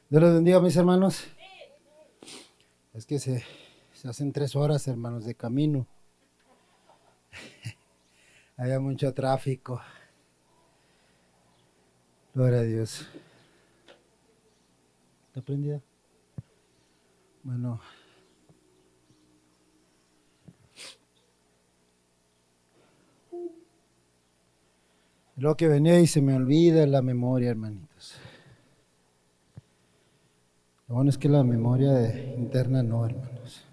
Dios les bendiga, mis hermanos. Es que se hacen 3 horas, hermanos, de camino. Había mucho tráfico. Gloria a Dios. ¿Está prendida? Bueno. Lo que venía y se me olvida la memoria, hermanitos. Lo bueno es que la memoria interna no, hermanos.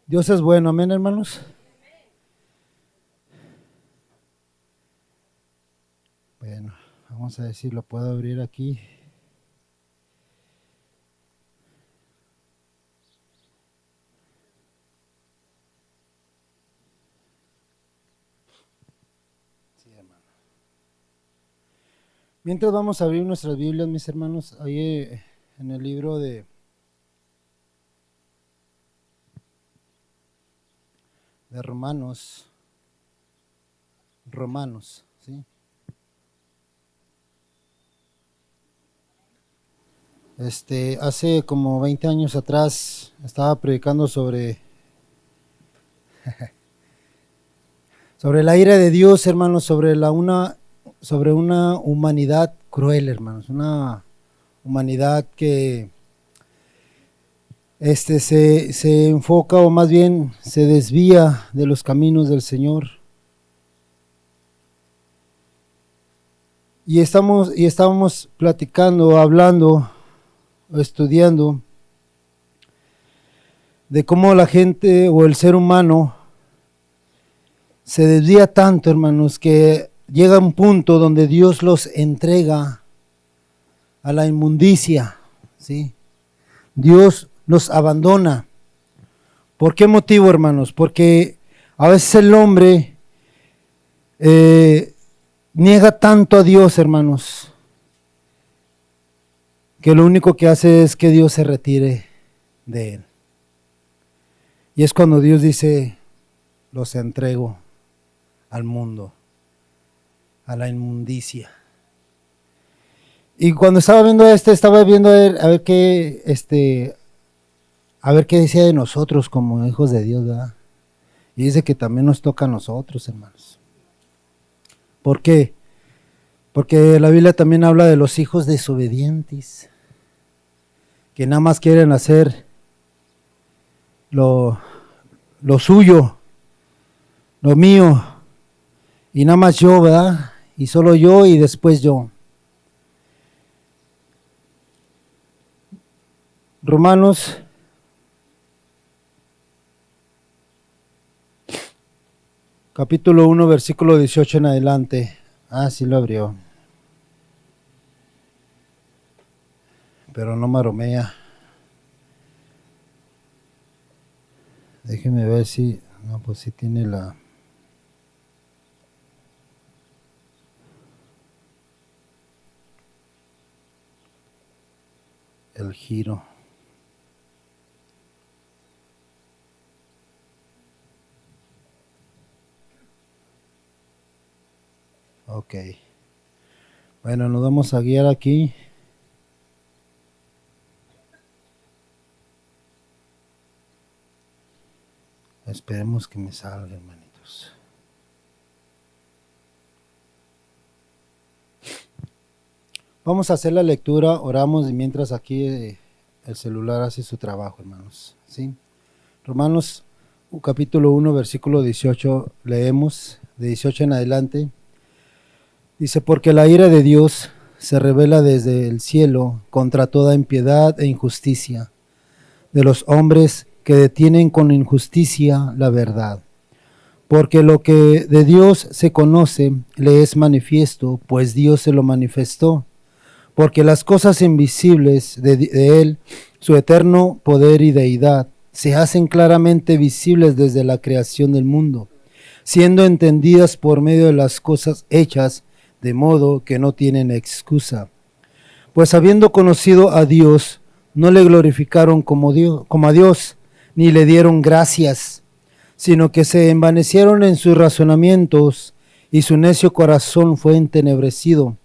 Dios es bueno, amén, hermanos. Bueno, vamos a ver si lo puedo abrir aquí. Sí, hermano. Mientras vamos a abrir nuestras Biblias, mis hermanos, ahí en el libro de Romanos, ¿sí? Hace como 20 años atrás estaba predicando sobre la ira de Dios, hermanos, sobre una humanidad cruel, hermanos, una humanidad que se enfoca, o más bien se desvía de los caminos del Señor. Y estábamos platicando, hablando, estudiando de cómo la gente o el ser humano se desvía tanto, hermanos, que llega un punto donde Dios los entrega a la inmundicia, ¿sí? Dios los abandona. ¿Por qué motivo, hermanos? Porque a veces el hombre niega tanto a Dios, hermanos, que lo único que hace es que Dios se retire de él. Y es cuando Dios dice: los entrego al mundo, a la inmundicia. Y cuando estaba viendo estaba viendo a ver qué decía de nosotros como hijos de Dios, ¿verdad? Y dice que también nos toca a nosotros, hermanos. ¿Por qué? Porque la Biblia también habla de los hijos desobedientes, que nada más quieren hacer lo suyo, lo mío, y nada más yo, ¿verdad? Y solo yo y después yo. Romanos capítulo 1, versículo 18 en adelante. Sí lo abrió. Pero no maromea. Déjeme ver si... No, pues sí tiene el giro. Ok. Bueno, nos vamos a guiar aquí. Esperemos que me salga, hermanitos. Vamos a hacer la lectura, oramos y mientras aquí el celular hace su trabajo, hermanos. ¿Sí? Romanos capítulo 1, versículo 18, leemos, de 18 en adelante. Dice: porque la ira de Dios se revela desde el cielo contra toda impiedad e injusticia de los hombres que detienen con injusticia la verdad. Porque lo que de Dios se conoce le es manifiesto, pues Dios se lo manifestó. Porque las cosas invisibles de Él, su eterno poder y deidad, se hacen claramente visibles desde la creación del mundo, siendo entendidas por medio de las cosas hechas, de modo que no tienen excusa. Pues habiendo conocido a Dios, no le glorificaron como a Dios, ni le dieron gracias, sino que se envanecieron en sus razonamientos, y su necio corazón fue entenebrecido.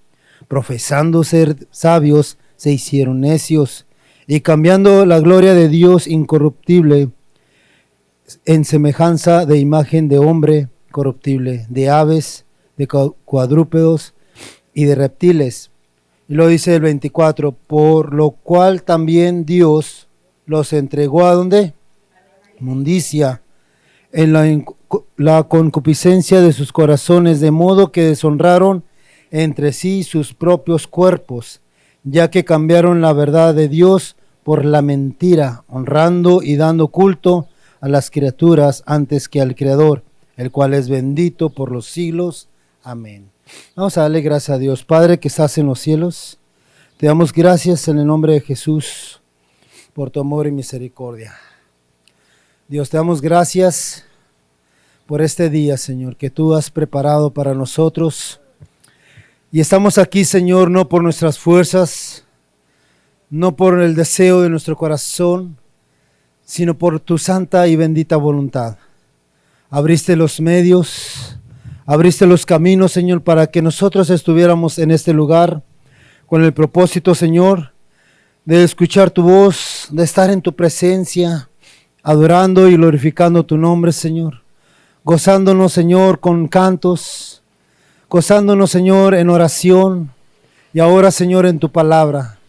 Profesando ser sabios, se hicieron necios, y cambiando la gloria de Dios incorruptible en semejanza de imagen de hombre corruptible, de aves, de cuadrúpedos y de reptiles. Y lo dice el 24, por lo cual también Dios los entregó ¿a dónde? Inmundicia, en la concupiscencia de sus corazones, de modo que deshonraron entre sí sus propios cuerpos, ya que cambiaron la verdad de Dios por la mentira, honrando y dando culto a las criaturas antes que al Creador, el cual es bendito por los siglos. Amén. Vamos a darle gracias a Dios. Padre que estás en los cielos, te damos gracias en el nombre de Jesús por tu amor y misericordia. Dios, te damos gracias por este día, Señor, que tú has preparado para nosotros. Y estamos aquí, Señor, no por nuestras fuerzas, no por el deseo de nuestro corazón, sino por tu santa y bendita voluntad. Abriste los medios, abriste los caminos, Señor, para que nosotros estuviéramos en este lugar con el propósito, Señor, de escuchar tu voz, de estar en tu presencia, adorando y glorificando tu nombre, Señor. Gozándonos, Señor, con cantos, gozándonos, Señor, en oración y ahora, Señor, en tu palabra.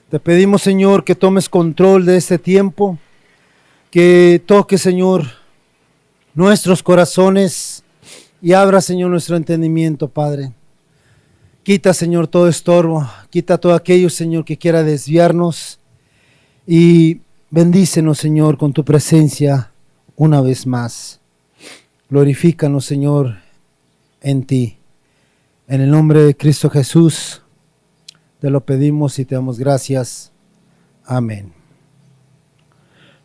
Te pedimos, Señor, que tomes control de este tiempo, que toques, Señor, nuestros corazones y abra, Señor, nuestro entendimiento, Padre. Quita, Señor, todo estorbo, quita todo aquello, Señor, que quiera desviarnos y bendícenos, Señor, con tu presencia una vez más. Glorifícanos, Señor, en ti. En el nombre de Cristo Jesús, te lo pedimos y te damos gracias. Amén.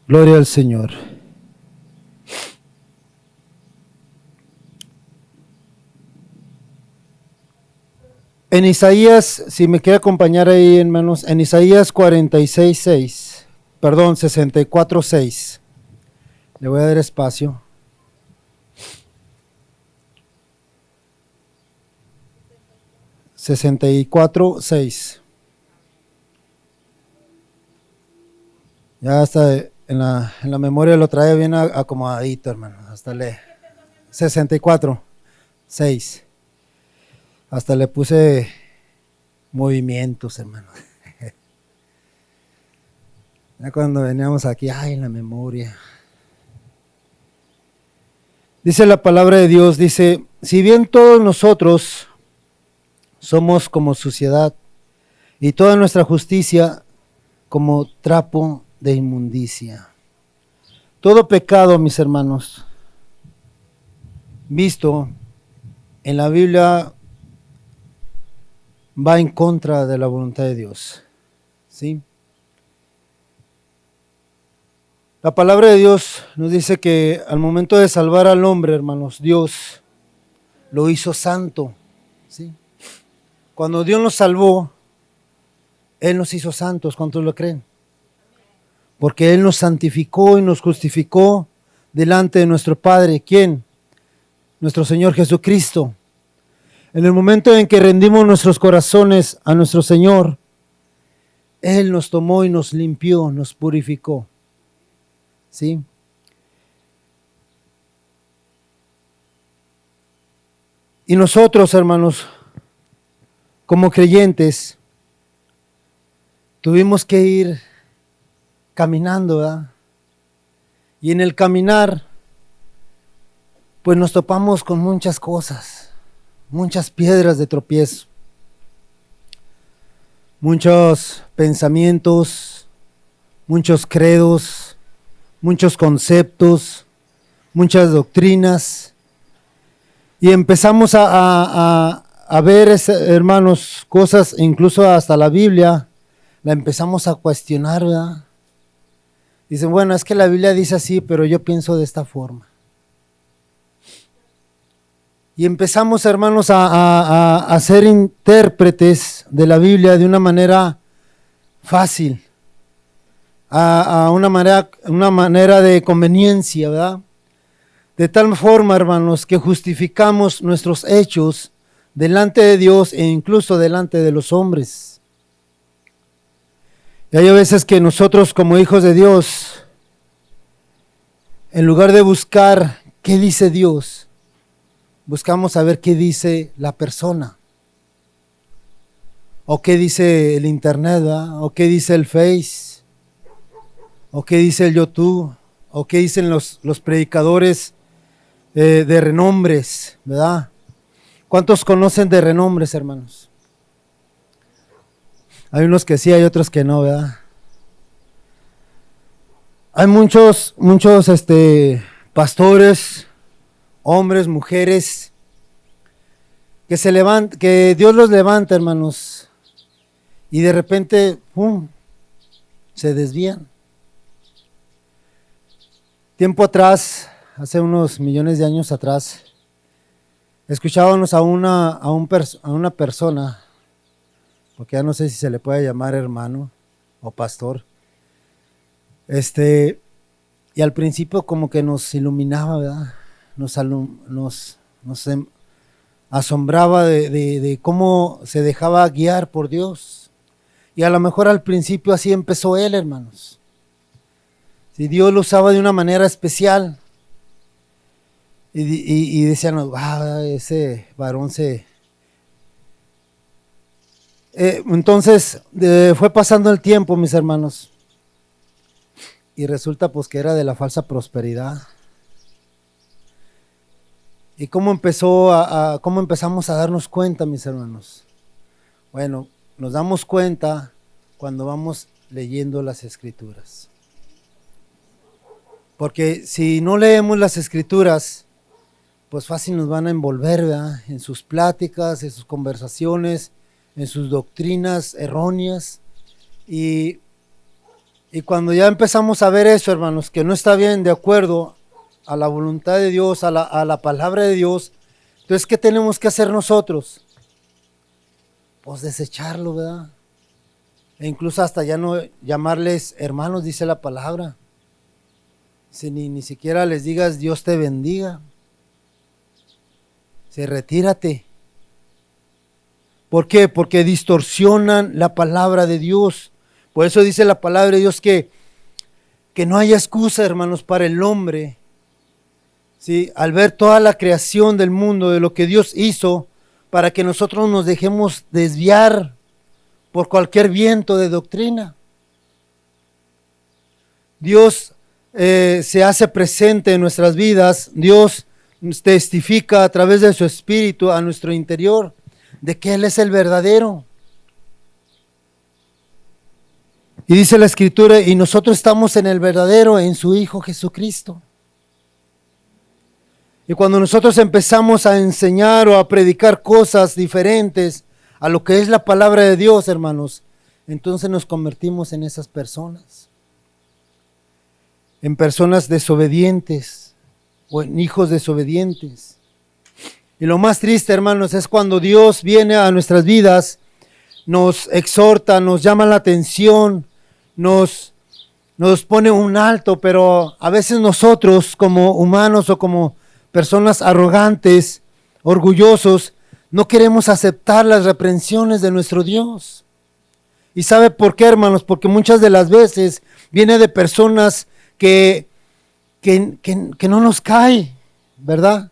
Gloria al Señor. En Isaías, si me quiere acompañar ahí, hermanos, en Isaías 64:6. Le voy a dar espacio. 64:6. Ya hasta en la memoria lo trae bien acomodadito, hermano. Hasta 64:6. Hasta le puse movimientos, hermano. Ya cuando veníamos aquí, en la memoria. Dice la palabra de Dios, dice, si bien todos nosotros somos como suciedad y toda nuestra justicia como trapo de inmundicia. Todo pecado, mis hermanos, visto en la Biblia, va en contra de la voluntad de Dios. ¿Sí? La palabra de Dios nos dice que al momento de salvar al hombre, hermanos, Dios lo hizo santo. ¿Sí? Cuando Dios nos salvó, Él nos hizo santos. ¿Cuántos lo creen? Porque Él nos santificó y nos justificó delante de nuestro Padre. ¿Quién? Nuestro Señor Jesucristo. En el momento en que rendimos nuestros corazones a nuestro Señor, Él nos tomó y nos limpió, nos purificó. ¿Sí? Y nosotros, hermanos, como creyentes, tuvimos que ir caminando, ¿verdad? Y en el caminar, pues nos topamos con muchas cosas, muchas piedras de tropiezo, muchos pensamientos, muchos credos, muchos conceptos, muchas doctrinas, y empezamos a ver, hermanos, cosas, incluso hasta la Biblia, la empezamos a cuestionar, ¿verdad? Dicen, bueno, es que la Biblia dice así, pero yo pienso de esta forma. Y empezamos, hermanos, a ser intérpretes de la Biblia de una manera fácil, a una manera de conveniencia, ¿verdad? De tal forma, hermanos, que justificamos nuestros hechos delante de Dios e incluso delante de los hombres. Y hay veces que nosotros como hijos de Dios, en lugar de buscar qué dice Dios, buscamos saber qué dice la persona. O qué dice el internet, ¿verdad? O qué dice el Face, o qué dice el YouTube, o qué dicen los predicadores de renombres, ¿verdad? ¿Cuántos conocen de renombres, hermanos? Hay unos que sí, hay otros que no, ¿verdad? Hay muchos pastores, hombres, mujeres, que Dios los levanta, hermanos, y de repente, ¡pum!, se desvían. Tiempo atrás, hace unos millones de años atrás, escuchábamos a una persona, porque ya no sé si se le puede llamar hermano o pastor, y al principio como que nos iluminaba, ¿verdad? Nos asombraba de cómo se dejaba guiar por Dios. Y a lo mejor al principio así empezó él, hermanos. Si Dios lo usaba de una manera especial. Y decían, ese varón se... entonces fue pasando el tiempo, mis hermanos. Y resulta pues que era de la falsa prosperidad. ¿Y cómo empezamos a darnos cuenta, mis hermanos? Bueno, nos damos cuenta cuando vamos leyendo las Escrituras. Porque si no leemos las Escrituras, pues fácil nos van a envolver, ¿verdad? En sus pláticas, en sus conversaciones, en sus doctrinas erróneas. Y cuando ya empezamos a ver eso, hermanos, que no está bien de acuerdo a la voluntad de Dios, a la palabra de Dios, entonces, ¿qué tenemos que hacer nosotros? Pues desecharlo, ¿verdad? E incluso hasta ya no llamarles hermanos, dice la palabra. Si ni siquiera les digas Dios te bendiga. Retírate. ¿Por qué? Porque distorsionan la palabra de Dios. Por eso dice la palabra de Dios que no haya excusa, hermanos, para el hombre. ¿Sí? Al ver toda la creación del mundo, de lo que Dios hizo, para que nosotros nos dejemos desviar por cualquier viento de doctrina. Dios se hace presente en nuestras vidas. Dios testifica a través de su Espíritu a nuestro interior de que Él es el verdadero. Y dice la Escritura, y nosotros estamos en el verdadero, en su Hijo Jesucristo. Y cuando nosotros empezamos a enseñar o a predicar cosas diferentes a lo que es la palabra de Dios, hermanos, entonces nos convertimos en esas personas. En personas desobedientes o en hijos desobedientes. Y lo más triste, hermanos, es cuando Dios viene a nuestras vidas, nos exhorta, nos llama la atención, nos pone un alto, pero a veces nosotros como humanos o como personas arrogantes, orgullosos, no queremos aceptar las reprensiones de nuestro Dios. ¿Y sabe por qué, hermanos? Porque muchas de las veces viene de personas que no nos cae, ¿verdad?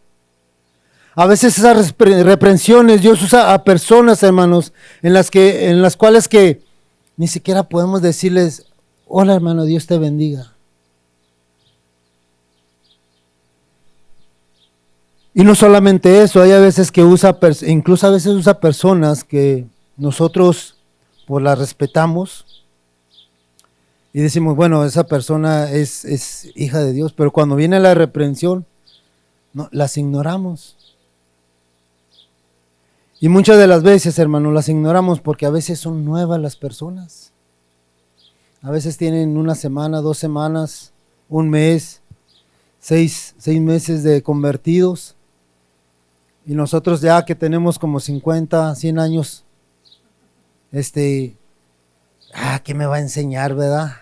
A veces esas reprensiones Dios usa a personas, hermanos, en las cuales que ni siquiera podemos decirles, hola hermano, Dios te bendiga. Y no solamente eso, hay a veces que incluso a veces usa personas que nosotros pues las respetamos y decimos, bueno, esa persona es hija de Dios, pero cuando viene la reprensión, no, las ignoramos. Y muchas de las veces, hermanos, las ignoramos porque a veces son nuevas las personas. A veces tienen una semana, 2 semanas, un mes, 6 meses de convertidos. Y nosotros ya que tenemos como 50, 100 años, ¿qué me va a enseñar, verdad?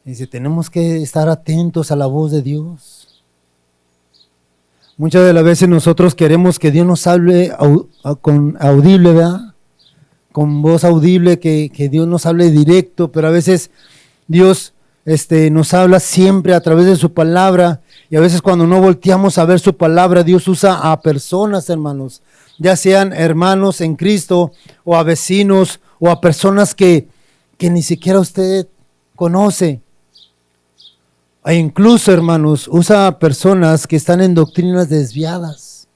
Dice, tenemos que estar atentos a la voz de Dios. Muchas de las veces nosotros queremos que Dios nos hable con audible, ¿verdad? Con voz audible, que Dios nos hable directo, pero a veces Dios nos habla siempre a través de su palabra, y a veces cuando no volteamos a ver su palabra, Dios usa a personas, hermanos, ya sean hermanos en Cristo, o a vecinos, o a personas que ni siquiera usted conoce. E incluso, hermanos, usa a personas que están en doctrinas desviadas.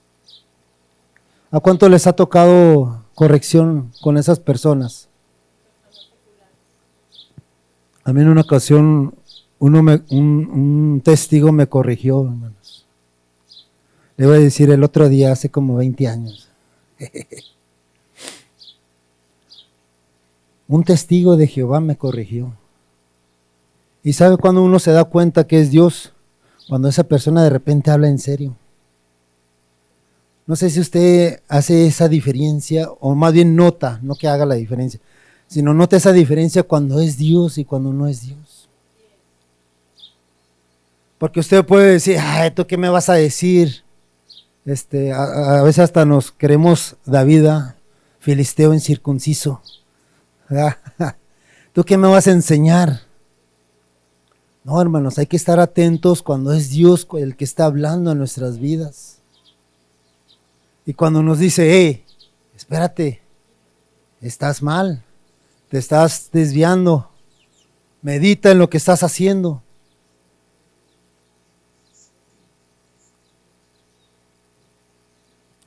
¿A cuánto les ha tocado corrección con esas personas? A mí en una ocasión un testigo me corrigió, hermanos. Le voy a decir el otro día, hace como 20 años. Un testigo de Jehová me corrigió. ¿Y sabe cuando uno se da cuenta que es Dios? Cuando esa persona de repente habla en serio. No sé si usted hace esa diferencia, o más bien nota, no que haga la diferencia, sino nota esa diferencia cuando es Dios y cuando no es Dios. Porque usted puede decir, ay, ¿tú qué me vas a decir? A veces hasta nos creemos David, filisteo incircunciso. ¿Tú qué me vas a enseñar? No, hermanos, hay que estar atentos cuando es Dios el que está hablando en nuestras vidas. Y cuando nos dice, hey, espérate, estás mal, te estás desviando, medita en lo que estás haciendo.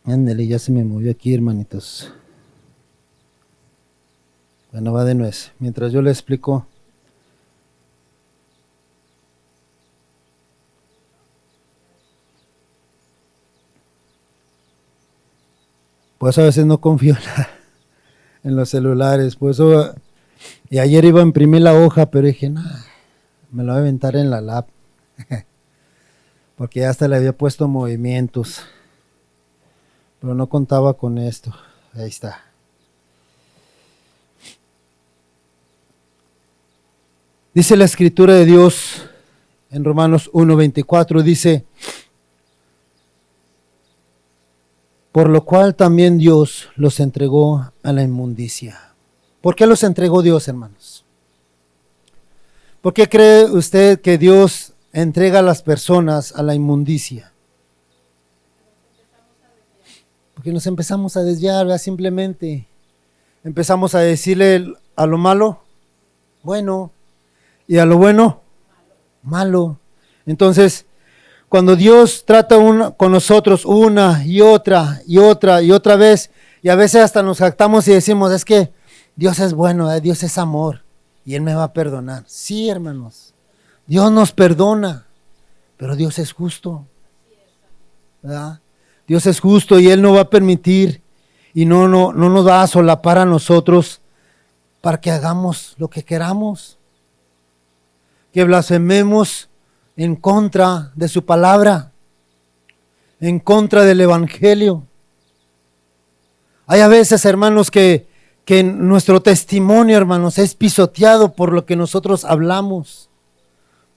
Ándale, ya se me movió aquí, hermanitos. Bueno, va de nuez. Mientras yo le explico. Pues a veces no confío en los celulares. Por eso, y ayer iba a imprimir la hoja, pero dije, no, me la voy a aventar en la lap. Porque ya hasta le había puesto movimientos. Pero no contaba con esto. Ahí está. Dice la escritura de Dios en Romanos 1:24, dice, por lo cual también Dios los entregó a la inmundicia. ¿Por qué los entregó Dios, hermanos? ¿Por qué cree usted que Dios entrega a las personas a la inmundicia? Porque nos empezamos a desviar, ¿verdad? Simplemente empezamos a decirle a lo malo, bueno, y a lo bueno, malo. Entonces, cuando Dios trata con nosotros una y otra y otra y otra vez, y a veces hasta nos jactamos y decimos, es que Dios es bueno, Dios es amor, y Él me va a perdonar. Sí, hermanos, Dios nos perdona, pero Dios es justo, ¿verdad? Dios es justo y Él no va a permitir y no nos va a solapar a nosotros para que hagamos lo que queramos, que blasfememos en contra de su palabra, en contra del evangelio. Hay a veces, hermanos, que nuestro testimonio, hermanos, es pisoteado por lo que nosotros hablamos,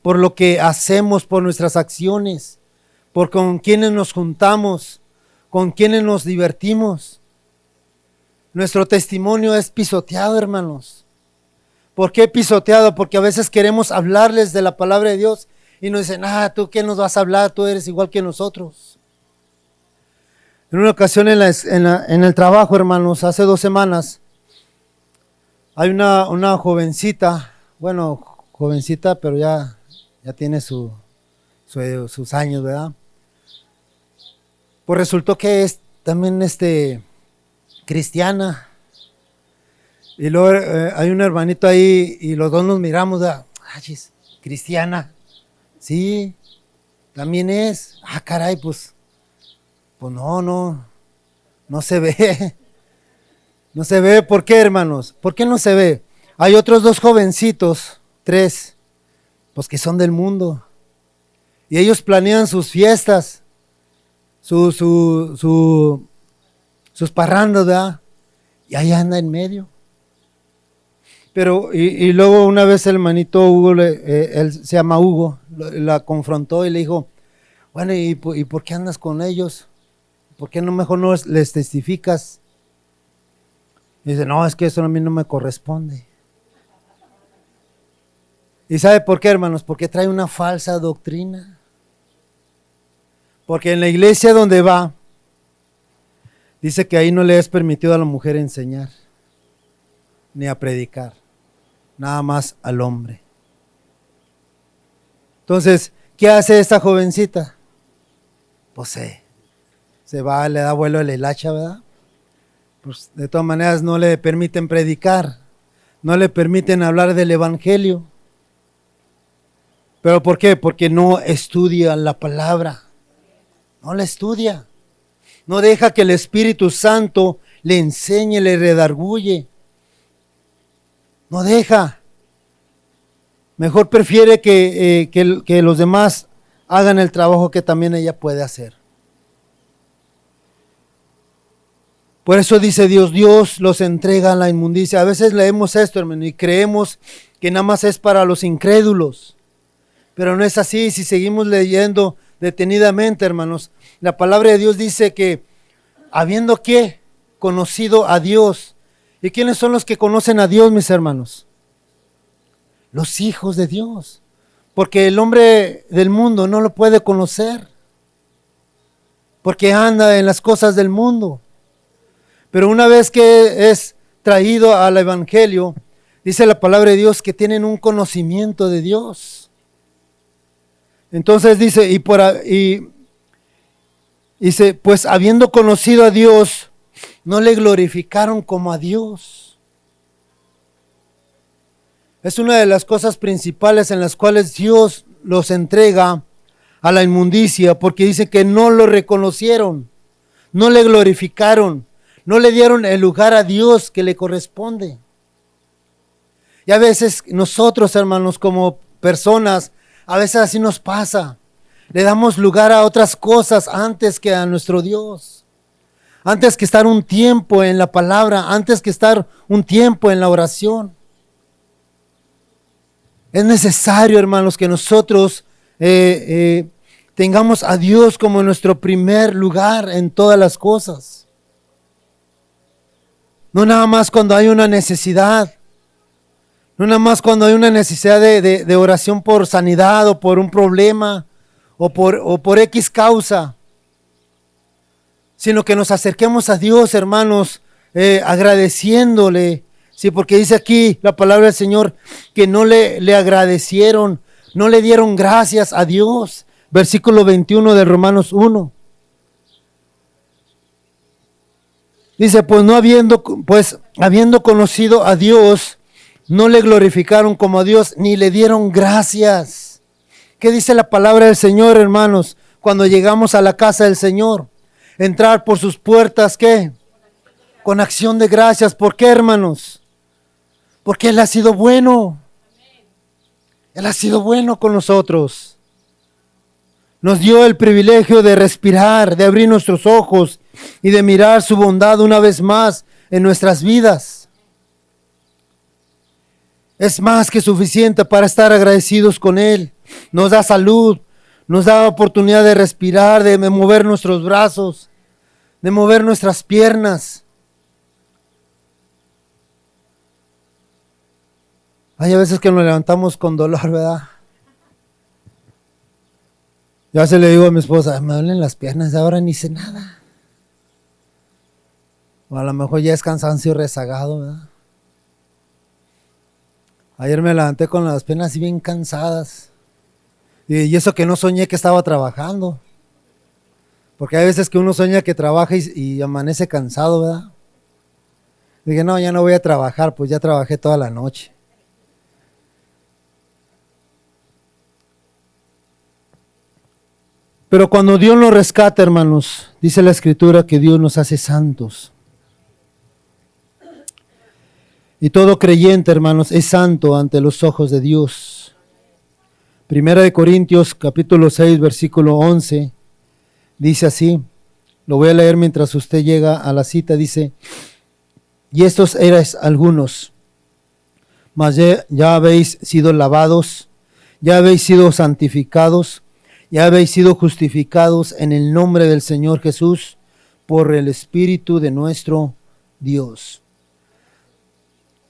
por lo que hacemos, por nuestras acciones, por con quienes nos juntamos, con quienes nos divertimos. Nuestro testimonio es pisoteado, hermanos. ¿Por qué pisoteado? Porque a veces queremos hablarles de la palabra de Dios y nos dicen, ¿tú qué nos vas a hablar? Tú eres igual que nosotros. En una ocasión en el trabajo, hermanos, hace 2 semanas, hay una jovencita, bueno, jovencita, pero ya tiene sus años, ¿verdad? Pues resultó que es también cristiana. Y luego hay un hermanito ahí y los dos nos miramos, cristiana. Sí, también es. Caray, pues no se ve. No se ve. ¿Por qué, hermanos? ¿Por qué no se ve? Hay otros 2 jovencitos, 3, pues que son del mundo. Y ellos planean sus fiestas, sus parrandas, ¿verdad? Y ahí anda en medio. Pero, y luego una vez el hermanito Hugo, él se llama Hugo, la confrontó y le dijo, Bueno, ¿y por qué andas con ellos? ¿Por qué no mejor no les testificas? Y dice, no, es que eso a mí no me corresponde. ¿Y sabe por qué, hermanos? Porque trae una falsa doctrina. Porque en la iglesia donde va, dice que ahí no le es permitido a la mujer enseñar, ni a predicar, nada más al hombre. Entonces, ¿qué hace esta jovencita? Pues se va, le da vuelo a la hilacha, ¿verdad? Pues de todas maneras no le permiten predicar, no le permiten hablar del evangelio. ¿Pero por qué? Porque no estudia la palabra, no la estudia. No deja que el Espíritu Santo le enseñe, le redarguye. No deja. Mejor prefiere que los demás hagan el trabajo que también ella puede hacer. Por eso dice Dios los entrega a la inmundicia. A veces leemos esto, hermano, y creemos que nada más es para los incrédulos. Pero no es así. Si seguimos leyendo detenidamente, hermanos, la palabra de Dios dice que habiendo ¿qué? Conocido a Dios. ¿Y quiénes son los que conocen a Dios, mis hermanos? Los hijos de Dios. Porque el hombre del mundo no lo puede conocer. Porque anda en las cosas del mundo. Pero una vez que es traído al evangelio, dice la palabra de Dios que tienen un conocimiento de Dios. Entonces dice, dice, pues habiendo conocido a Dios, no le glorificaron como a Dios. Es una de las cosas principales en las cuales Dios los entrega a la inmundicia, porque dice que no lo reconocieron, no le glorificaron, no le dieron el lugar a Dios que le corresponde. Y a veces nosotros, hermanos, como personas, a veces así nos pasa. Le damos lugar a otras cosas antes que a nuestro Dios. Antes que estar un tiempo en la palabra, antes que estar un tiempo en la oración. Es necesario, hermanos, que nosotros tengamos a Dios como nuestro primer lugar en todas las cosas. No nada más cuando hay una necesidad. No nada más cuando hay una necesidad de oración por sanidad o por un problema o por X causa. Sino que nos acerquemos a Dios, hermanos, agradeciéndole. Sí, porque dice aquí la palabra del Señor que no le agradecieron, no le dieron gracias a Dios. Versículo 21 de Romanos 1. Dice, pues habiendo conocido a Dios, no le glorificaron como a Dios, ni le dieron gracias. ¿Qué dice la palabra del Señor, hermanos? Cuando llegamos a la casa del Señor, entrar por sus puertas, ¿qué? Con acción de gracias. ¿Por qué, hermanos? Porque Él ha sido bueno. Él ha sido bueno con nosotros. Nos dio el privilegio de respirar, de abrir nuestros ojos y de mirar su bondad una vez más en nuestras vidas. Es más que suficiente para estar agradecidos con Él. Nos da salud, nos da oportunidad de respirar, de mover nuestros brazos, de mover nuestras piernas. Hay a veces que nos levantamos con dolor, ¿verdad? Ya se le digo a mi esposa, me duelen las piernas, ahora ni sé nada. O a lo mejor ya es cansancio rezagado, ¿verdad? Ayer me levanté con las piernas así bien cansadas. Y eso que no soñé que estaba trabajando. Porque hay veces que uno sueña que trabaja y amanece cansado, ¿verdad? Dije, no, ya no voy a trabajar, pues ya trabajé toda la noche. Pero cuando Dios nos rescata, hermanos, dice la Escritura que Dios nos hace santos. Y todo creyente, hermanos, es santo ante los ojos de Dios. Primera de Corintios, capítulo 6, versículo 11, dice así, lo voy a leer mientras usted llega a la cita, dice, y estos erais algunos, mas ya habéis sido lavados, ya habéis sido santificados, Ya habéis sido justificados en el nombre del Señor Jesús por el Espíritu de nuestro Dios.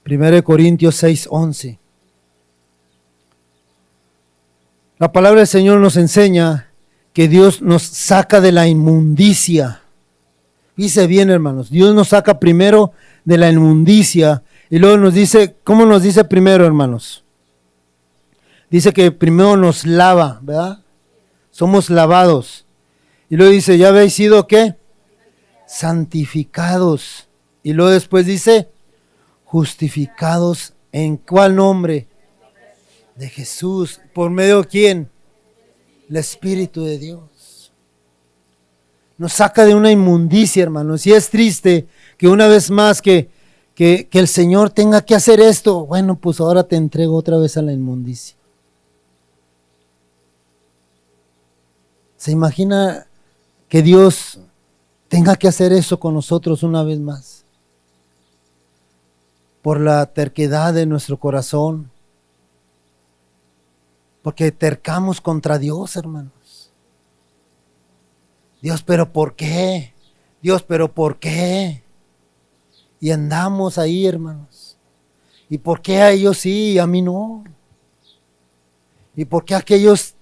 1 Corintios 6:11. La palabra del Señor nos enseña que Dios nos saca de la inmundicia. Dice bien, hermanos, Dios nos saca primero de la inmundicia y luego nos dice, ¿cómo nos dice primero, hermanos? Dice que primero nos lava, ¿verdad? Somos lavados. Y luego dice, ¿ya habéis sido qué? Santificados. Y luego después dice, justificados. ¿En cuál nombre? De Jesús. ¿Por medio de quién? El Espíritu de Dios. Nos saca de una inmundicia, hermanos. Y es triste que una vez más que el Señor tenga que hacer esto. Bueno, pues ahora te entrego otra vez a la inmundicia. ¿Se imagina que Dios tenga que hacer eso con nosotros una vez más? Por la terquedad de nuestro corazón. Porque tercamos contra Dios, hermanos. Dios, pero ¿por qué? Dios, pero ¿por qué? Y andamos ahí, hermanos. ¿Y por qué a ellos sí y a mí no? ¿Y por qué a aquellos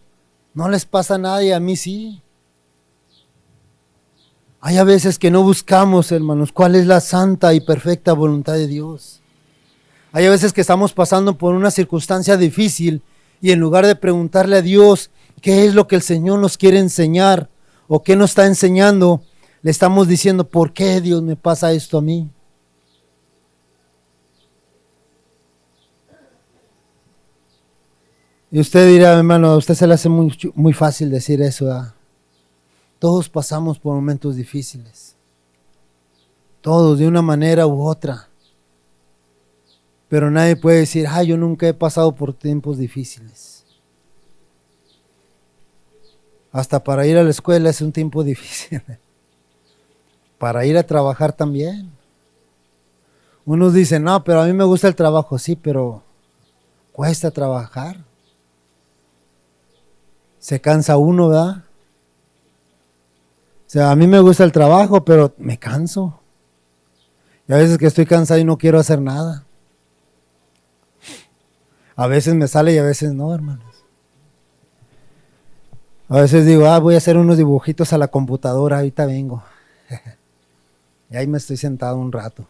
no les pasa nada y a mí sí? Hay a veces que no buscamos, hermanos, cuál es la santa y perfecta voluntad de Dios. Hay a veces que estamos pasando por una circunstancia difícil y en lugar de preguntarle a Dios qué es lo que el Señor nos quiere enseñar o qué nos está enseñando, le estamos diciendo, ¿por qué Dios me pasa esto a mí? Y usted dirá, hermano, a usted se le hace muy fácil decir eso, ¿verdad? Todos pasamos por momentos difíciles. Todos, de una manera u otra. Pero nadie puede decir, yo nunca he pasado por tiempos difíciles. Hasta para ir a la escuela es un tiempo difícil. Para ir a trabajar también. Unos dicen, no, pero a mí me gusta el trabajo. Sí, pero cuesta trabajar. Se cansa uno, ¿verdad? O sea, a mí me gusta el trabajo, pero me canso. Y a veces que estoy cansado y no quiero hacer nada. A veces me sale y a veces no, hermanos. A veces digo, voy a hacer unos dibujitos a la computadora, ahorita vengo. Y ahí me estoy sentado un rato.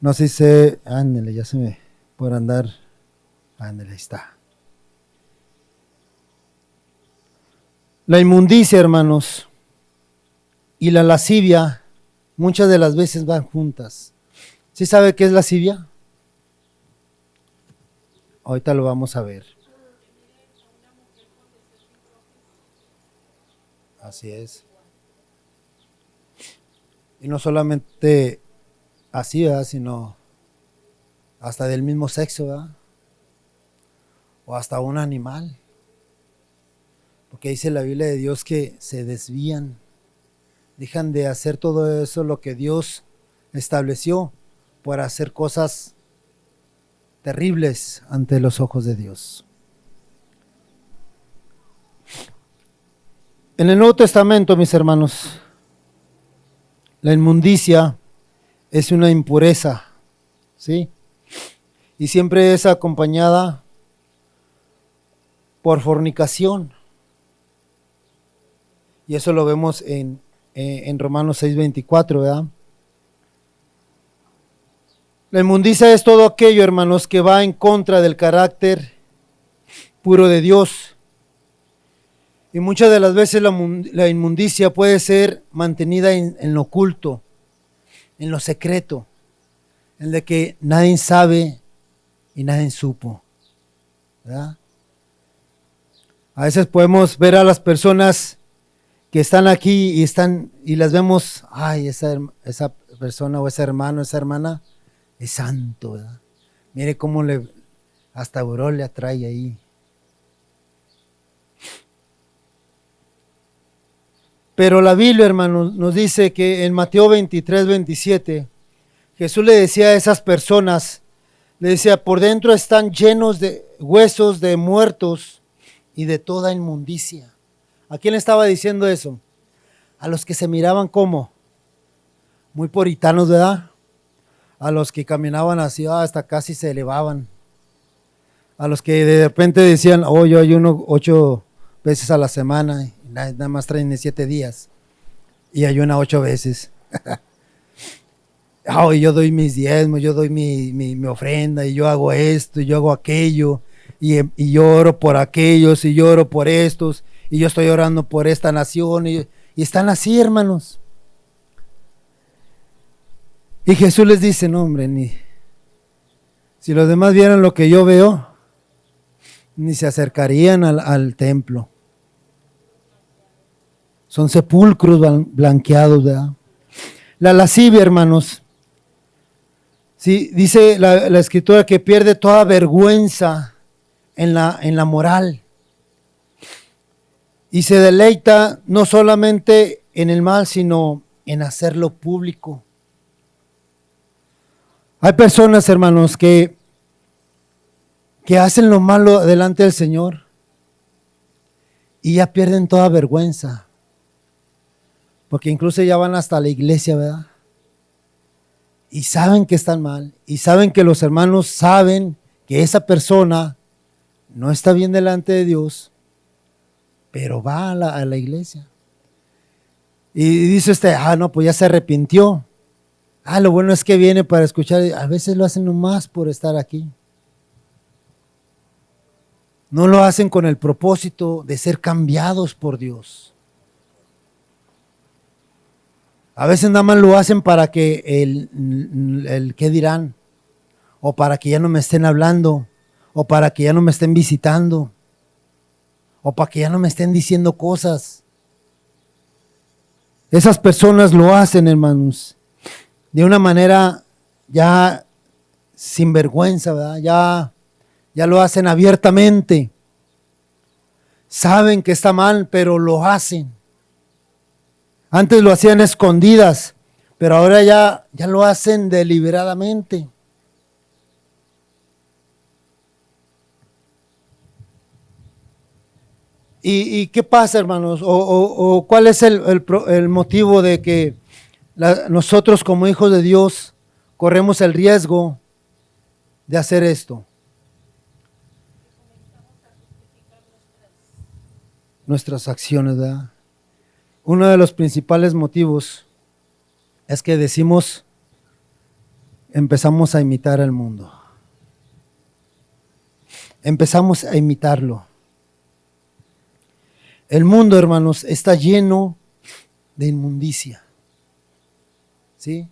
No sé si ándale, ya se me por andar. Ándale, ahí está. La inmundicia, hermanos, y la lascivia muchas de las veces van juntas. ¿Sí sabe qué es lascivia? Ahorita lo vamos a ver. Así es. Y no solamente así, ¿verdad? Sino hasta del mismo sexo, ¿verdad? O hasta un animal. Porque dice la Biblia de Dios que se desvían, dejan de hacer todo eso, lo que Dios estableció, para hacer cosas terribles ante los ojos de Dios. En el Nuevo Testamento, mis hermanos, la inmundicia es una impureza, ¿sí? Y siempre es acompañada por fornicación. Y eso lo vemos en Romanos 6:24, ¿verdad? La inmundicia es todo aquello, hermanos, que va en contra del carácter puro de Dios. Y muchas de las veces la inmundicia puede ser mantenida en lo oculto, en lo secreto, en de que nadie sabe y nadie supo, ¿verdad? A veces podemos ver a las personas que están aquí y las vemos, esa persona o ese hermano, esa hermana es santo, ¿verdad? Mire cómo hasta buró le atrae ahí. Pero la Biblia, hermanos, nos dice que en Mateo 23:27, Jesús le decía a esas personas, le decía, por dentro están llenos de huesos de muertos y de toda inmundicia. ¿A quién le estaba diciendo eso? A los que se miraban como muy puritanos, ¿verdad? A los que caminaban así, hasta casi se elevaban. A los que de repente decían, oh, yo ayuno 8 veces a la semana, y nada más traen 7 días, y ayuna 8 veces. Oh, y yo doy mis diezmos, yo doy mi ofrenda, y yo hago esto, y yo hago aquello, y yo oro por aquellos, y yo oro por estos, y yo estoy orando por esta nación, y están así, hermanos. Y Jesús les dice, no, hombre, si los demás vieran lo que yo veo, ni se acercarían al templo. Son sepulcros blanqueados, ¿verdad? La lascivia, hermanos. Sí, dice la escritura que pierde toda vergüenza en la moral. Y se deleita no solamente en el mal, sino en hacerlo público. Hay personas, hermanos, que hacen lo malo delante del Señor y ya pierden toda vergüenza. Porque incluso ya van hasta la iglesia, ¿verdad? Y saben que están mal. Y saben que los hermanos saben que esa persona no está bien delante de Dios, pero va a la iglesia. Y dice usted, no, pues ya se arrepintió. Lo bueno es que viene para escuchar. A veces lo hacen nomás por estar aquí. No lo hacen con el propósito de ser cambiados por Dios. A veces nada más lo hacen para que el qué dirán, o para que ya no me estén hablando, o para que ya no me estén visitando, o para que ya no me estén diciendo cosas. Esas personas lo hacen, hermanos, de una manera ya sin vergüenza, ¿verdad? Ya lo hacen abiertamente. Saben que está mal, pero lo hacen. Antes lo hacían escondidas, pero ahora ya lo hacen deliberadamente. ¿Y qué pasa, hermanos? ¿O cuál es el motivo de que nosotros como hijos de Dios corremos el riesgo de hacer esto? Nuestras acciones, ¿verdad? Uno de los principales motivos es que empezamos a imitar al mundo. Empezamos a imitarlo. El mundo, hermanos, está lleno de inmundicia. ¿Sí?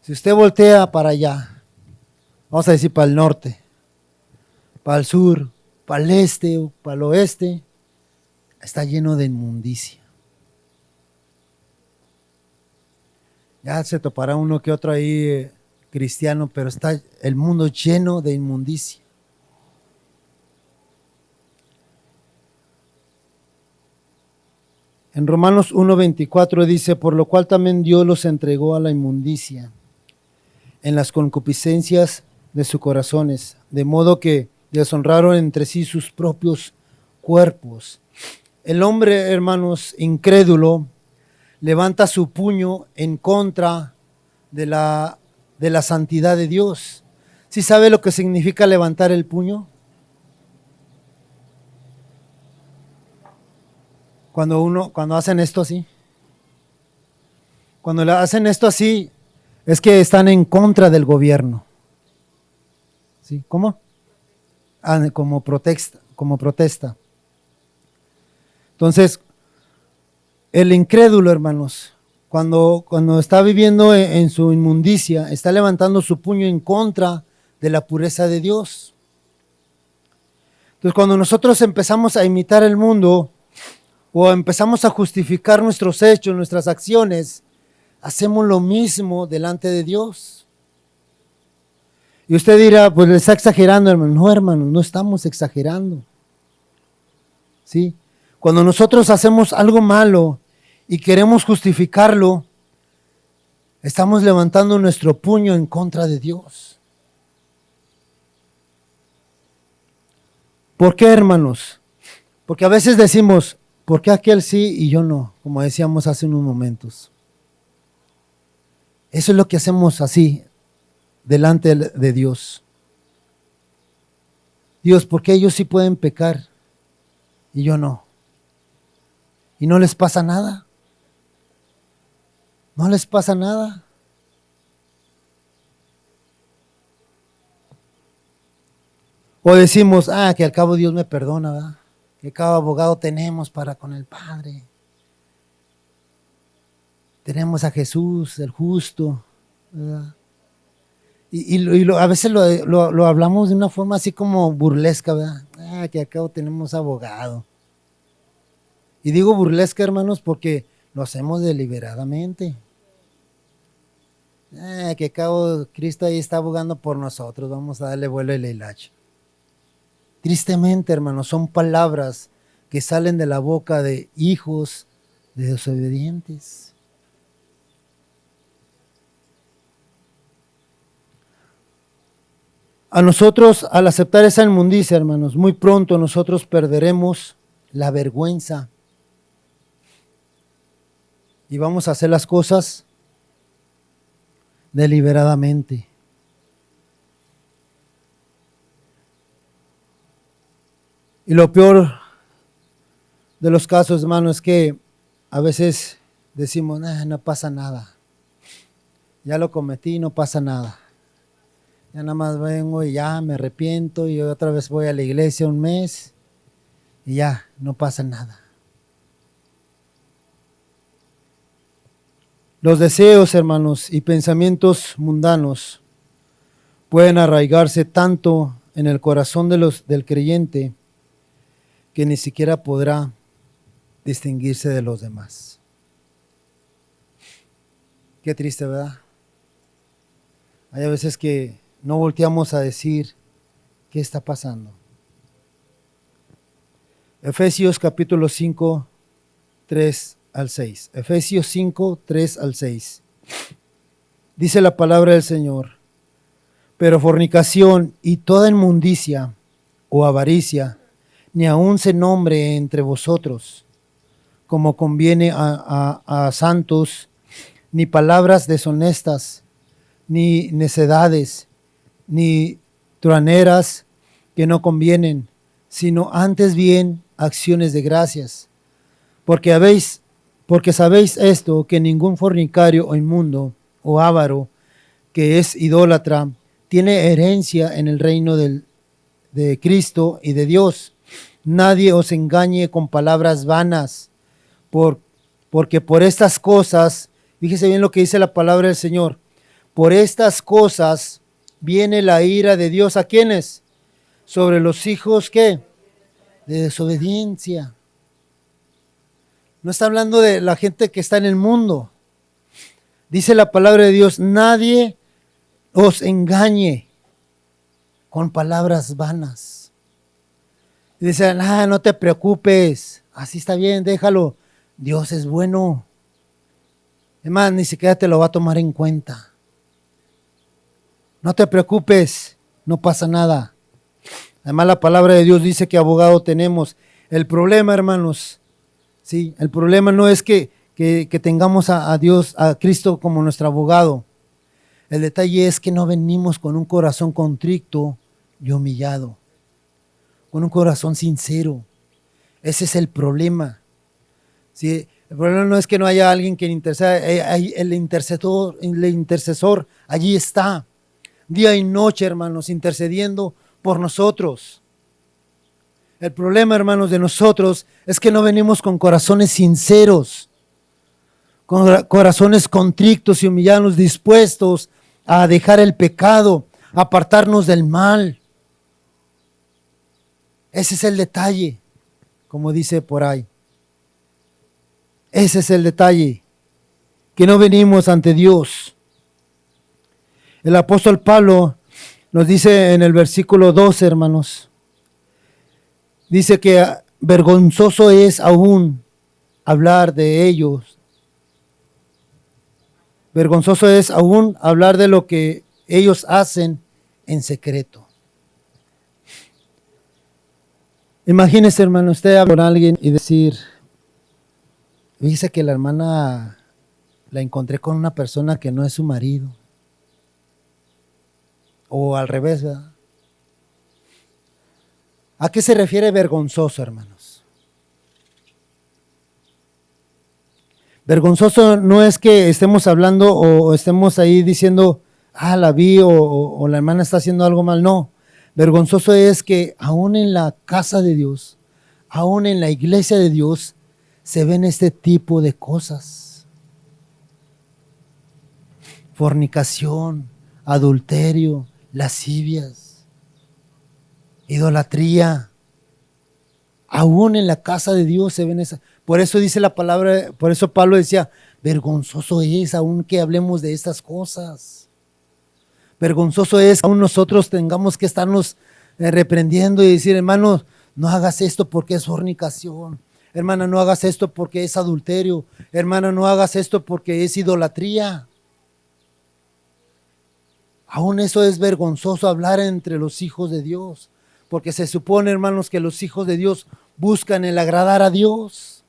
Si usted voltea para allá, vamos a decir para el norte, para el sur, para el este o para el oeste, está lleno de inmundicia. Ya se topará uno que otro ahí cristiano, pero está el mundo lleno de inmundicia. En Romanos 1:24 dice, por lo cual también Dios los entregó a la inmundicia en las concupiscencias de sus corazones, de modo que deshonraron entre sí sus propios cuerpos. El hombre, hermanos, incrédulo, levanta su puño en contra de la santidad de Dios. ¿Sí sabe lo que significa levantar el puño? Cuando hacen esto así. Cuando hacen esto así, es que están en contra del gobierno. ¿Sí? ¿Cómo? Como protesta. Entonces, el incrédulo, hermanos, cuando está viviendo en su inmundicia, está levantando su puño en contra de la pureza de Dios. Entonces, cuando nosotros empezamos a imitar el mundo o empezamos a justificar nuestros hechos, nuestras acciones, hacemos lo mismo delante de Dios. Y usted dirá, pues le está exagerando, hermano. No, hermano, no estamos exagerando. ¿Sí? Cuando nosotros hacemos algo malo y queremos justificarlo, estamos levantando nuestro puño en contra de Dios. ¿Por qué, hermanos? Porque a veces decimos, ¿por qué aquel sí y yo no? Como decíamos hace unos momentos. Eso es lo que hacemos así, delante de Dios. Dios, ¿por qué ellos sí pueden pecar y yo no? Y no les pasa nada. No les pasa nada. O decimos, que al cabo Dios me perdona, ¿verdad? Que cada abogado tenemos para con el Padre. Tenemos a Jesús, el justo, ¿verdad? A veces lo hablamos de una forma así como burlesca, ¿verdad? Que al cabo tenemos abogado. Y digo burlesca, hermanos, porque lo hacemos deliberadamente. Que al cabo Cristo ahí está abogando por nosotros, vamos a darle vuelo al hilacho. Tristemente, hermanos, son palabras que salen de la boca de hijos de desobedientes. A nosotros, al aceptar esa inmundicia, hermanos, muy pronto nosotros perderemos la vergüenza y vamos a hacer las cosas deliberadamente. Y lo peor de los casos, hermano, es que a veces decimos, no pasa nada. Ya lo cometí, no pasa nada. Ya nada más vengo y ya me arrepiento y otra vez voy a la iglesia un mes y ya, no pasa nada. Los deseos, hermanos, y pensamientos mundanos pueden arraigarse tanto en el corazón del creyente que ni siquiera podrá distinguirse de los demás. Qué triste, ¿verdad? Hay a veces que no volteamos a decir qué está pasando. Efesios capítulo 5, 3 al 6. Efesios 5, 3 al 6. Dice la palabra del Señor: pero fornicación y toda inmundicia o avaricia, ni aun se nombre entre vosotros, como conviene a santos, ni palabras deshonestas, ni necedades, ni truaneras que no convienen, sino antes bien acciones de gracias. Porque sabéis esto, que ningún fornicario o inmundo o avaro, que es idólatra, tiene herencia en el reino de Cristo y de Dios. Nadie os engañe con palabras vanas, porque por estas cosas, fíjese bien lo que dice la palabra del Señor, por estas cosas viene la ira de Dios. ¿A quiénes? Sobre los hijos, ¿qué? De desobediencia. No está hablando de la gente que está en el mundo. Dice la palabra de Dios, nadie os engañe con palabras vanas. Y dicen, no te preocupes, así está bien, déjalo. Dios es bueno. Es más, ni siquiera te lo va a tomar en cuenta. No te preocupes, no pasa nada. Además, la palabra de Dios dice que abogado tenemos. El problema, hermanos, sí, el problema no es que tengamos a Dios, a Cristo como nuestro abogado. El detalle es que no venimos con un corazón contrito y humillado, con un corazón sincero. Ese es el problema. ¿Sí? El problema no es que no haya alguien que interceda, el intercesor allí está, día y noche, hermanos, intercediendo por nosotros. El problema, hermanos, de nosotros es que no venimos con corazones sinceros, con corazones contritos y humillados, dispuestos a dejar el pecado, a apartarnos del mal. Ese es el detalle, como dice por ahí. Ese es el detalle, que no venimos ante Dios. El apóstol Pablo nos dice en el versículo 12, hermanos, dice que vergonzoso es aún hablar de ellos. Vergonzoso es aún hablar de lo que ellos hacen en secreto. Imagínese, hermano, usted hablar con alguien y decir, dice que la hermana la encontré con una persona que no es su marido. O al revés, ¿verdad? ¿A qué se refiere vergonzoso, hermanos? Vergonzoso no es que estemos hablando o estemos ahí diciendo, la vi o la hermana está haciendo algo mal. No, vergonzoso es que aún en la casa de Dios, aún en la iglesia de Dios, se ven este tipo de cosas. Fornicación, adulterio, lascivias, idolatría. Aún en la casa de Dios se ven esas. Por eso dice la palabra, por eso Pablo decía, vergonzoso es aún que hablemos de estas cosas. Vergonzoso es que aún nosotros tengamos que estarnos reprendiendo y decir, hermano, no hagas esto porque es fornicación. Hermana, no hagas esto porque es adulterio. Hermana, no hagas esto porque es idolatría. Aún eso es vergonzoso hablar entre los hijos de Dios. Porque se supone, hermanos, que los hijos de Dios buscan el agradar a Dios.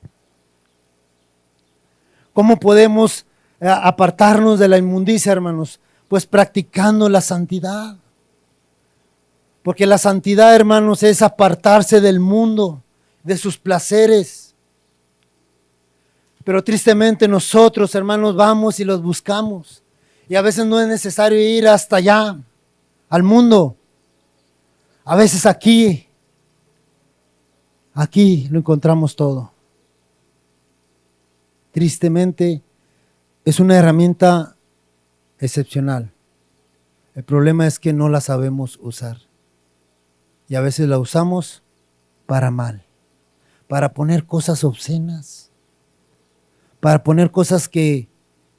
¿Cómo podemos apartarnos de la inmundicia, hermanos? Pues practicando la santidad. Porque la santidad, hermanos, es apartarse del mundo, de sus placeres. Pero tristemente nosotros, hermanos, vamos y los buscamos. Y a veces no es necesario ir hasta allá, al mundo. A veces aquí lo encontramos todo. Tristemente, es una herramienta excepcional. El problema es que no la sabemos usar. Y a veces la usamos para mal, para poner cosas obscenas, para poner cosas que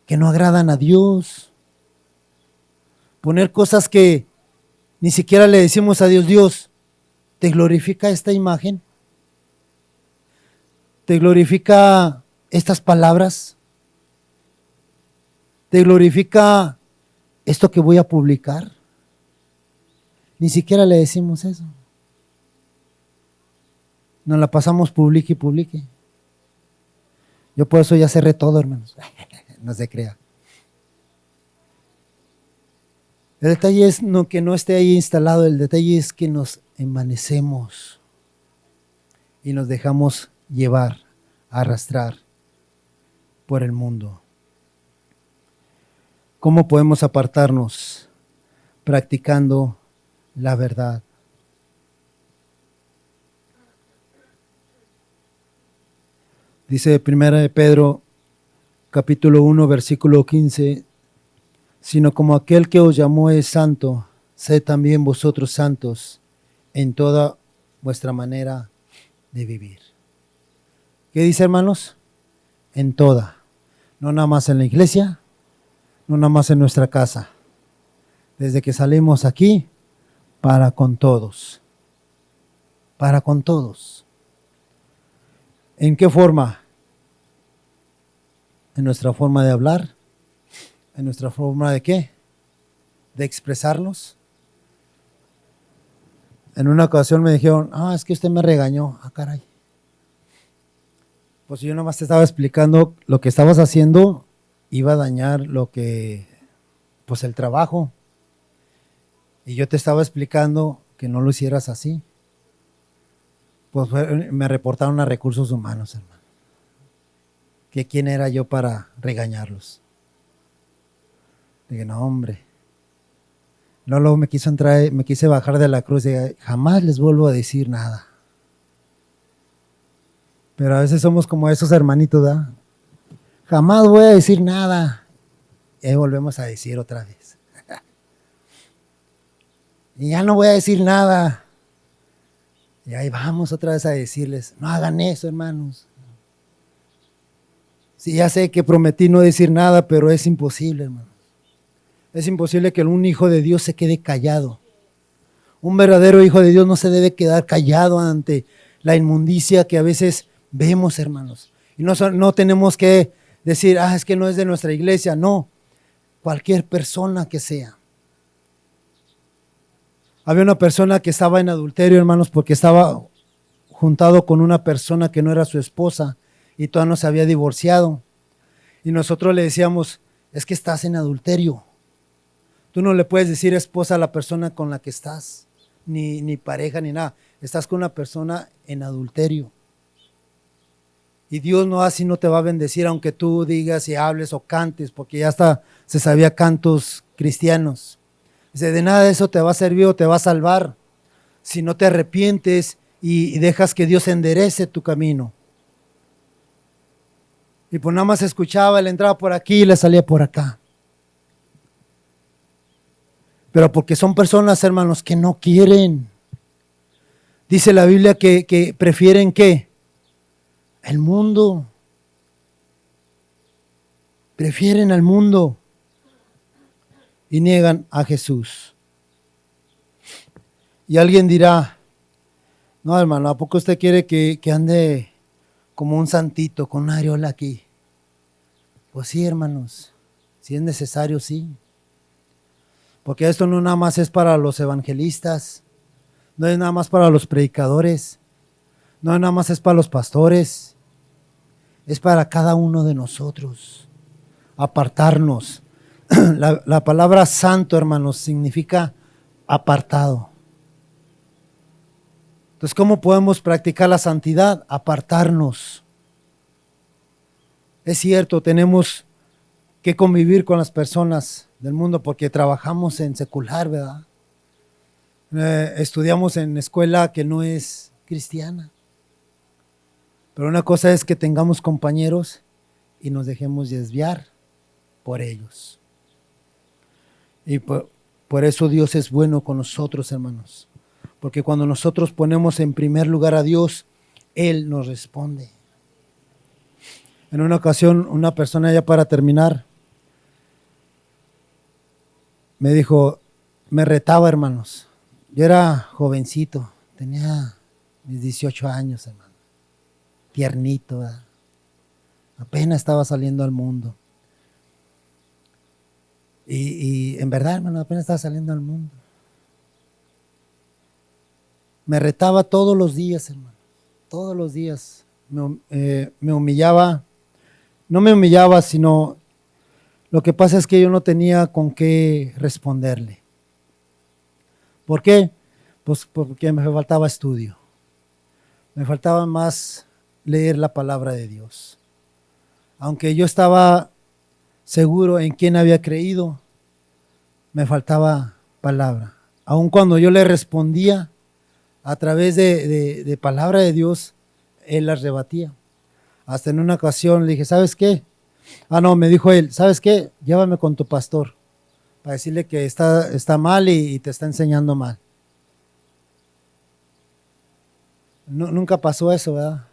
no agradan a Dios, poner cosas que ni siquiera le decimos a Dios, Dios, ¿te glorifica esta imagen? ¿Te glorifica estas palabras? ¿Te glorifica esto que voy a publicar? Ni siquiera le decimos eso. Nos la pasamos publique y publique. Yo por eso ya cerré todo, hermanos. No se crea. El detalle es que no esté ahí instalado, el detalle es que nos envanecemos y nos dejamos llevar, arrastrar por el mundo. ¿Cómo podemos apartarnos? Practicando la verdad. Dice 1 de Pedro, capítulo 1, versículo 15, sino como aquel que os llamó es santo, sed también vosotros santos en toda vuestra manera de vivir. ¿Qué dice, hermanos? En toda, no nada más en la iglesia, no nada más en nuestra casa, desde que salimos aquí, para con todos, para con todos. ¿En qué forma? En nuestra forma de hablar, en nuestra forma de ¿qué? De expresarnos. En una ocasión me dijeron, es que usted me regañó. Caray. Pues yo nomás te estaba explicando lo que estabas haciendo iba a dañar pues el trabajo. Y yo te estaba explicando que no lo hicieras así. Pues me reportaron a recursos humanos, hermano. Que quién era yo para regañarlos. Dije, no, hombre. No, luego me quise bajar de la cruz y dije, jamás les vuelvo a decir nada. Pero a veces somos como esos hermanitos, ¿verdad? Jamás voy a decir nada. Y ahí volvemos a decir otra vez. Y ya no voy a decir nada. Y ahí vamos otra vez a decirles, no hagan eso, hermanos. Sí, ya sé que prometí no decir nada, pero es imposible, hermano. Es imposible que un hijo de Dios se quede callado. Un verdadero hijo de Dios no se debe quedar callado ante la inmundicia que a veces vemos, hermanos. Y no tenemos que decir, es que no es de nuestra iglesia. No, cualquier persona que sea. Había una persona que estaba en adulterio, hermanos, porque estaba juntado con una persona que no era su esposa y todavía no se había divorciado. Y nosotros le decíamos, es que estás en adulterio. Tú no le puedes decir esposa a la persona con la que estás, ni pareja, ni nada. Estás con una persona en adulterio. Y Dios no así no te va a bendecir aunque tú digas y hables o cantes, porque ya hasta se sabía cantos cristianos. Dice, de nada de eso te va a servir o te va a salvar si no te arrepientes y dejas que Dios enderece tu camino. Y pues nada más escuchaba, le entraba por aquí y le salía por acá. Pero porque son personas, hermanos, que no quieren. Dice la Biblia que prefieren ¿qué? El mundo. Prefieren al mundo y niegan a Jesús. Y alguien dirá, no hermano, ¿a poco usted quiere que ande como un santito con una areola aquí? Pues sí, hermanos, si es necesario, sí. Porque esto no nada más es para los evangelistas, no es nada más para los predicadores, no nada más es para los pastores, es para cada uno de nosotros. Apartarnos. La palabra santo, hermanos, significa apartado. Entonces, ¿cómo podemos practicar la santidad? Apartarnos. Es cierto, tenemos que convivir con las personas del mundo porque trabajamos en secular, ¿verdad? Estudiamos en escuela que no es cristiana. Pero una cosa es que tengamos compañeros y nos dejemos desviar por ellos. Y por eso Dios es bueno con nosotros, hermanos. Porque cuando nosotros ponemos en primer lugar a Dios, Él nos responde. En una ocasión, una persona, ya para terminar, me dijo, me retaba, hermanos. Yo era jovencito, tenía mis 18 años, hermano. Tiernito, ¿verdad? Apenas estaba saliendo al mundo. Y en verdad, hermano, apenas estaba saliendo al mundo. Me retaba todos los días, hermano. Todos los días. Me humillaba. No me humillaba, sino lo que pasa es que yo no tenía con qué responderle. ¿Por qué? Pues porque me faltaba estudio. Me faltaba más leer la palabra de Dios. Aunque yo estaba seguro en quién había creído, me faltaba palabra. Aun cuando yo le respondía a través de palabra de Dios, él las rebatía. Hasta en una ocasión le dije, ¿sabes qué? Me dijo él, ¿sabes qué? Llévame con tu pastor para decirle que está mal y te está enseñando mal. No, nunca pasó eso, ¿verdad?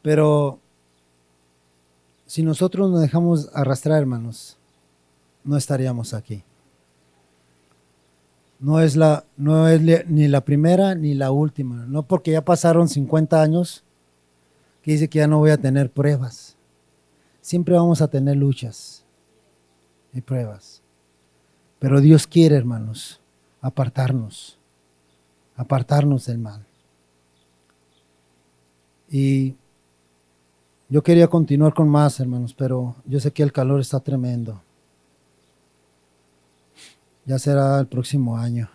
Pero si nosotros nos dejamos arrastrar, hermanos, no estaríamos aquí. No es ni la primera ni la última. No porque ya pasaron 50 años que dice que ya no voy a tener pruebas. Siempre vamos a tener luchas y pruebas. Pero Dios quiere, hermanos, apartarnos del mal. Y yo quería continuar con más, hermanos, pero yo sé que el calor está tremendo. Ya será el próximo año.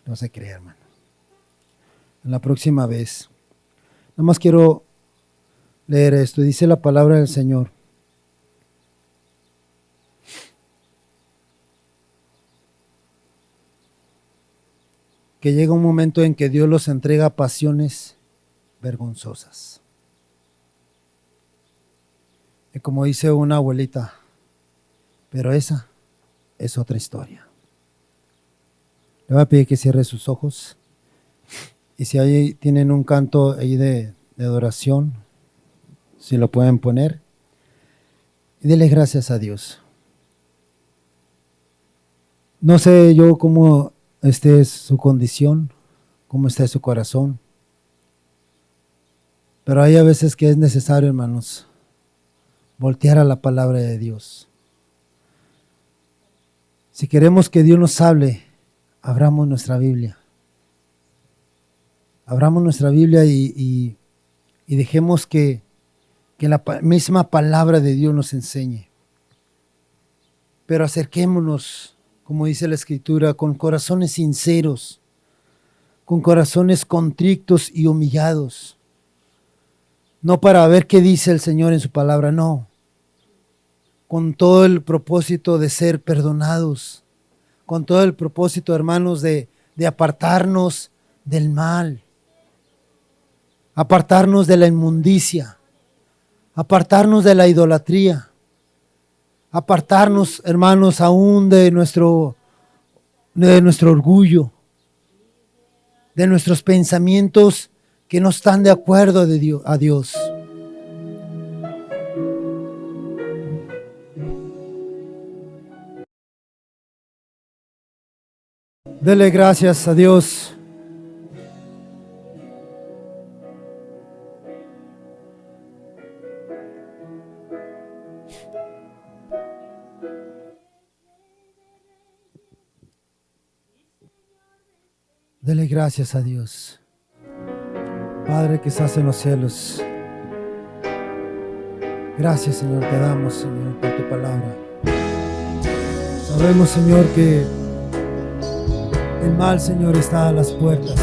No se crea, hermano. En la próxima vez. Nada más quiero leer esto. Dice la palabra del Señor. Que llega un momento en que Dios los entrega a pasiones vergonzosas. Y como dice una abuelita, pero esa es otra historia. Le voy a pedir que cierre sus ojos. Y si ahí tienen un canto ahí de adoración, si lo pueden poner. Y dele gracias a Dios. No sé yo cómo esté su condición, cómo esté su corazón. Pero hay a veces que es necesario, hermanos, voltear a la palabra de Dios. Si queremos que Dios nos hable, abramos nuestra Biblia abramos nuestra Biblia y dejemos que la misma palabra de Dios nos enseñe. Pero acerquémonos, como dice la Escritura, con corazones sinceros, con corazones contritos y humillados. No para ver qué dice el Señor en su palabra, no. Con todo el propósito de ser perdonados, con todo el propósito, hermanos, de apartarnos del mal, apartarnos de la inmundicia, apartarnos de la idolatría, apartarnos, hermanos, aún de nuestro orgullo, de nuestros pensamientos que no están de acuerdo a Dios. Dele gracias a Dios. Dele gracias a Dios. Padre que estás en los cielos. Gracias, Señor, te damos, Señor, por tu palabra. Sabemos, Señor, que el mal, Señor, está a las puertas.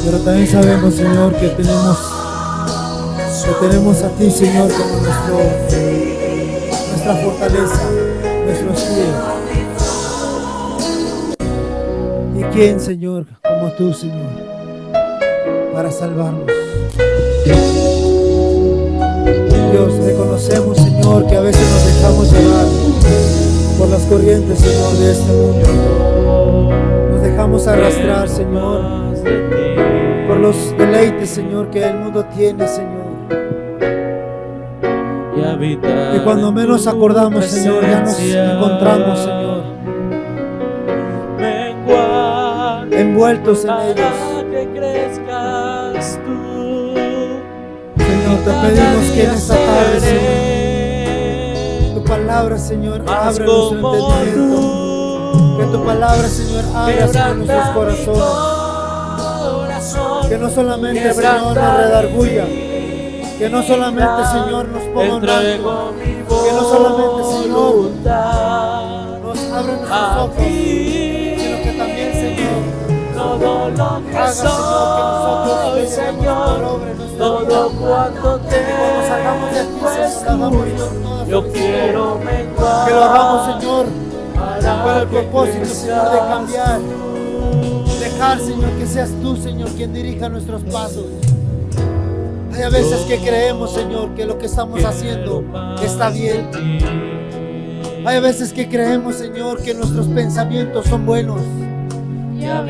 Pero también sabemos, Señor, que tenemos a ti, Señor, como nuestra fortaleza, nuestro escudo. ¿Y quién, Señor, como tú, Señor, para salvarnos? Dios, reconocemos, Señor, que a veces nos dejamos llevar por las corrientes, Señor, de este mundo. Nos dejamos arrastrar, Señor, por los deleites, Señor, que el mundo tiene, Señor. Y cuando menos acordamos, Señor, ya nos encontramos, Señor, envueltos en ellos. Señor, te pedimos que en esta tarde, Señor, tu palabra, Señor, abre nuestro entendimiento. Que tu palabra, Señor, abra, Señor, nuestros corazones. Que no solamente, Señor, nos redarguya. Que no solamente, Señor, nos ponga un alto. Que no solamente, Señor, nos abra nuestros ojos, sino que también, Señor, todo lo que haga, soy, Señor, todo cuanto cuando salgamos de aquí, Señor, yo quiero menguar. Que lo hagamos, Señor, con el propósito, Señor, de cambiar. Dejar, Señor, que seas tú, Señor, quien dirija nuestros pasos. Hay a veces que creemos, Señor, que lo que estamos haciendo está bien. Hay a veces que creemos, Señor, que nuestros pensamientos son buenos.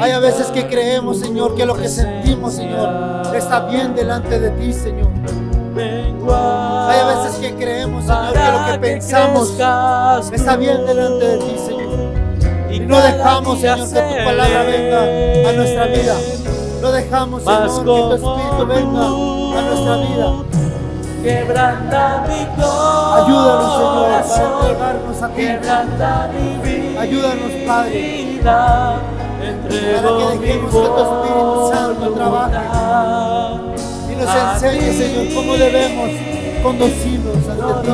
Hay a veces que creemos, Señor, que lo que sentimos, Señor, está bien delante de ti, Señor. Hay a veces que creemos, Señor, que lo que pensamos está bien delante de ti, Señor. Y no dejamos, Señor, que tu palabra venga a nuestra vida. No dejamos, Señor, que tu Espíritu venga a nuestra vida. Quebranta mi corazón. Ayúdanos, Señor, para entregarnos a ti. Ayúdanos, Padre, para que dejemos que tu Espíritu Santo trabaje y nos enseñe, Señor, cómo debemos conducirnos ante ti.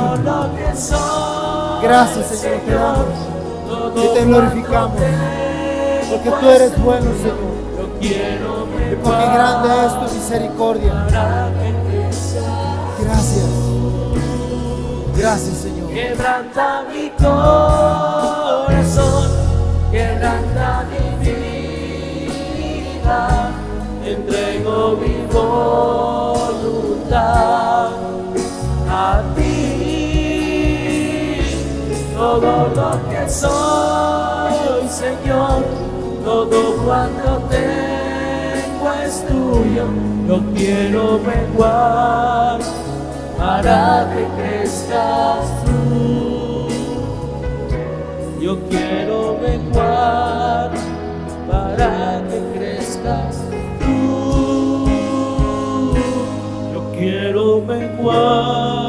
Gracias, Señor, te damos y te glorificamos, porque tú eres bueno, Señor, y porque grande es tu misericordia. Gracias. Gracias, Señor. Quebranta mi corazón, quebranta mi vida, entrego mi voluntad a ti. Todo lo que soy, Señor, todo cuanto tengo es tuyo. Yo quiero menguar para que crezcas tú. Yo quiero menguar para que crezcas tú. Yo quiero menguar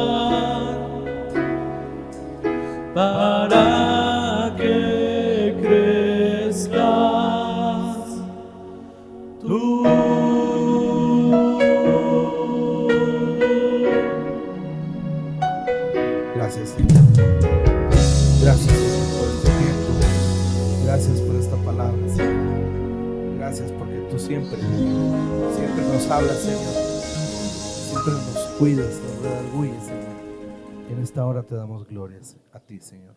para que crezcas Gracias, Señor. Gracias, Señor, por este tiempo. Gracias por esta palabra, Señor. Gracias porque tú siempre nos hablas, Señor. Siempre nos cuidas, nos redarguyes, Señor. En esta hora te damos glorias a ti, Señor.